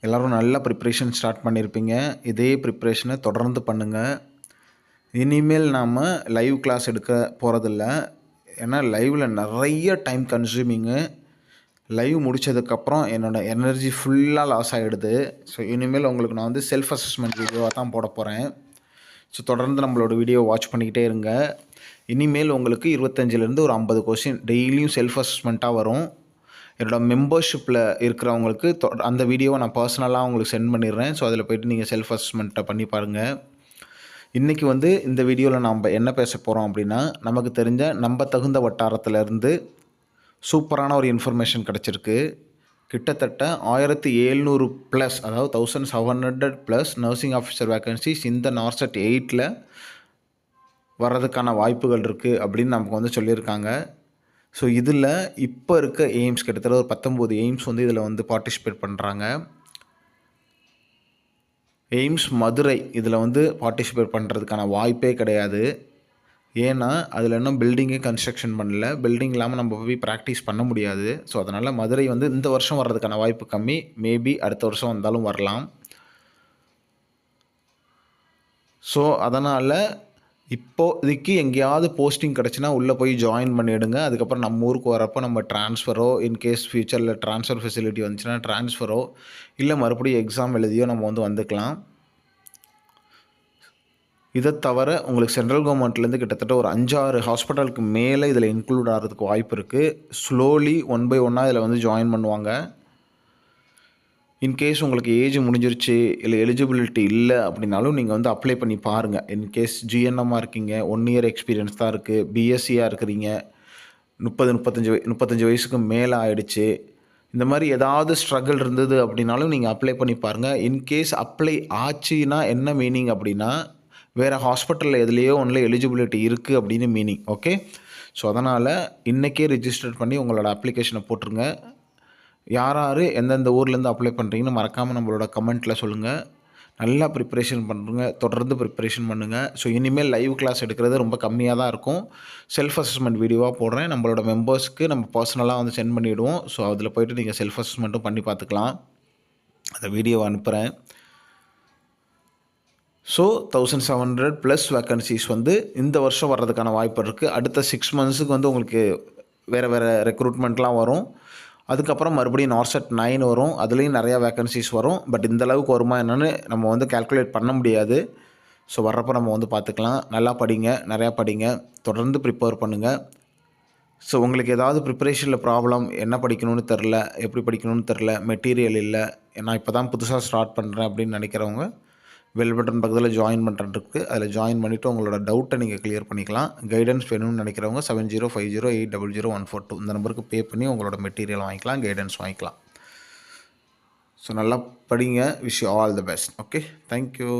எல்லோரும் நல்ல preparation start பண்ணியிருப்பீங்க. இதே ப்ரிப்ரேஷனை தொடர்ந்து பண்ணுங்கள். இனிமேல் நாம் லைவ் கிளாஸ் எடுக்க போகிறதில்ல. ஏன்னா லைவில் நிறைய டைம் கன்சூமிங்கு. லைவ் முடித்ததுக்கப்புறம் என்னோடய எனர்ஜி ஃபுல்லாக லாஸ் ஆகிடுது. ஸோ இனிமேல் உங்களுக்கு நான் வந்து செல்ஃப் அசஸ்மெண்ட் வீடியோவாக தான் போட போகிறேன். ஸோ தொடர்ந்து நம்மளோட வீடியோ வாட்ச் பண்ணிக்கிட்டே இருங்க. இனிமேல் உங்களுக்கு 25லேருந்து ஒரு 50 கொஸ்டின் டெய்லியும் செல்ஃப் அசஸ்மெண்ட்டாக வரும். என்னோடய மெம்பர்ஷிப்பில் இருக்கிறவங்களுக்கு அந்த வீடியோவை நான் பர்சனலாக உங்களுக்கு சென்ட் பண்ணிடுறேன். ஸோ அதில் போய்ட்டு நீங்கள் செல்ஃப் அசஸ்மெண்ட்டை பண்ணி பாருங்கள். இன்றைக்கி வந்து இந்த வீடியோவில் நம்ம என்ன பேச போகிறோம் அப்படின்னா, நமக்கு தெரிஞ்ச நம்ப தகுந்த வட்டாரத்திலேருந்து சூப்பரான ஒரு இன்ஃபர்மேஷன் கிடச்சிருக்கு. கிட்டத்தட்ட 1700 ப்ளஸ், அதாவது 1700 ப்ளஸ் நர்சிங் ஆஃபீஸர் வேக்கன்சிஸ் இந்த நார்செட் 8ல் வர்றதுக்கான வாய்ப்புகள் இருக்குது அப்படின்னு நமக்கு வந்து சொல்லியிருக்காங்க. ஸோ இதில் இப்போ இருக்க எய்ம்ஸ் கிட்டத்தட்ட ஒரு 19 எய்ம்ஸ் வந்து இதில் வந்து பார்ட்டிசிபேட் பண்ணுறாங்க. எய்ம்ஸ் மதுரை இதில் வந்து பார்ட்டிசிபேட் பண்ணுறதுக்கான வாய்ப்பே கிடையாது. ஏன்னா அதில் இன்னும் பில்டிங்கே கன்ஸ்ட்ரக்ஷன் பண்ணல. பில்டிங் இல்லாமல் நம்ம போய் ப்ராக்டிஸ் பண்ண முடியாது. ஸோ அதனால் மதுரை வந்து இந்த வருஷம் வர்றதுக்கான வாய்ப்பு கம்மி. மேபி அடுத்த வருஷம் வந்தாலும் வரலாம். ஸோ அதனால் இப்போதைக்கு எங்கேயாவது போஸ்டிங் கிடச்சின்னா உள்ளே போய் ஜாயின் பண்ணிவிடுங்க. அதுக்கப்புறம் நம்ம ஊருக்கு வரப்போ நம்ம ட்ரான்ஸ்ஃபரோ, இன்கேஸ் ஃப்யூச்சரில் ட்ரான்ஸ்ஃபர் ஃபெசிலிட்டி வந்துச்சுன்னா ட்ரான்ஸ்ஃபரோ இல்லை மறுபடியும் எக்ஸாம் எழுதியோ நம்ம வந்து வந்துக்கலாம். இதை தவிர உங்களுக்கு சென்ட்ரல் கவர்மெண்ட்லேருந்து கிட்டத்தட்ட ஒரு 5-6 ஹாஸ்பிட்டலுக்கு மேலே இதில் இன்க்ளூட் ஆகிறதுக்கு வாய்ப்பு இருக்குது. ஸ்லோலி 1 பை 1 இதில் வந்து ஜாயின் பண்ணுவாங்க. இன்கேஸ் உங்களுக்கு ஏஜ் முடிஞ்சிருச்சு இல்லை எலிஜிபிலிட்டி இல்லை அப்படின்னாலும் நீங்கள் வந்து அப்ளை பண்ணி பாருங்கள். இன்கேஸ் ஜிஎன்எம்மாக இருக்கீங்க, 1 இயர் எக்ஸ்பீரியன்ஸ் தான் இருக்குது, பிஎஸ்சியாக இருக்கிறீங்க, 35 வயசுக்கு மேலே ஆகிடுச்சு, இந்த மாதிரி ஏதாவது ஸ்ட்ரகிள் இருந்தது அப்படின்னாலும் நீங்கள் அப்ளை பண்ணி பாருங்கள். இன்கேஸ் அப்ளை ஆச்சுன்னா என்ன மீனிங் அப்படின்னா, வேறு ஹாஸ்பிட்டலில் எதுலேயோ ஒன்றில் எலிஜிபிலிட்டி இருக்குது அப்படின்னு மீனிங். ஓகே, ஸோ அதனால் இன்றைக்கே ரிஜிஸ்டர் பண்ணி உங்களோட அப்ளிகேஷனை போட்டுருங்க. யார் எந்தெந்த ஊர்லேருந்து அப்ளை பண்ணுறீங்கன்னு மறக்காமல் நம்மளோட கமெண்ட்டில் சொல்லுங்கள். நல்லா ப்ரிப்ரேஷன் பண்ணுங்க, தொடர்ந்து ப்ரிப்ரேஷன் பண்ணுங்கள். ஸோ இனிமேல் லைவ் கிளாஸ் எடுக்கிறது ரொம்ப கம்மியாக தான் இருக்கும். செல்ஃப் அசஸ்மெண்ட் வீடியோவாக போடுறேன். நம்மளோட மெம்பர்ஸ்க்கு நம்ம பர்சனலாக வந்து சென்ட் பண்ணிவிடுவோம். ஸோ அதில் போய்ட்டு நீங்கள் செல்ஃப் அசஸ்மெண்ட்டும் பண்ணி பார்த்துக்கலாம். அந்த வீடியோவை அனுப்புகிறேன். ஸோ 1700 ப்ளஸ் வேக்கன்சிஸ் வந்து இந்த வருஷம் வர்றதுக்கான வாய்ப்பு இருக்குது. அடுத்த 6 மந்த்ஸுக்கு வந்து உங்களுக்கு வேறு ரெக்ரூட்மெண்ட்லாம் வரும். அதுக்கப்புறம் மறுபடியும் நார்செட் 9 வரும். அதுலேயும் நிறையா வேக்கன்சிஸ் வரும். பட் இந்த அளவுக்கு வருமா என்னென்னு நம்ம வந்து கால்குலேட் பண்ண முடியாது. ஸோ வர்றப்போ நம்ம வந்து பார்த்துக்கலாம். நல்லா படிங்க, நிறையா படிங்க, தொடர்ந்து ப்ரிப்பேர் பண்ணுங்கள். ஸோ உங்களுக்கு ஏதாவது ப்ரிப்பரேஷனில் ப்ராப்ளம், என்ன படிக்கணும்னு தெரில, எப்படி படிக்கணும்னு தெரில, மெட்டீரியல் இல்லை, நான் இப்போ தான் புதுசாக ஸ்டார்ட் பண்ணுறேன் அப்படின்னு நினைக்கிறவங்க பெல் பட்டன் பக்கத்தில் ஜாயின் பண்ணுறதுக்கு அதில் ஜாயின் பண்ணிவிட்டு உங்களோட டவுட்டை நீங்கள் கிளியர் பண்ணிக்கலாம். கைடன்ஸ் வேணும்னு நினைக்கிறவங்க 7050800142 இந்த நம்பருக்கு பே பண்ணி உங்களோட மெட்டீரியல் வாங்கிக்கலாம், கைடன்ஸ் வாங்கிக்கலாம். ஸோ நல்லா படிங்க. Wish you all the best. Okay, thank you.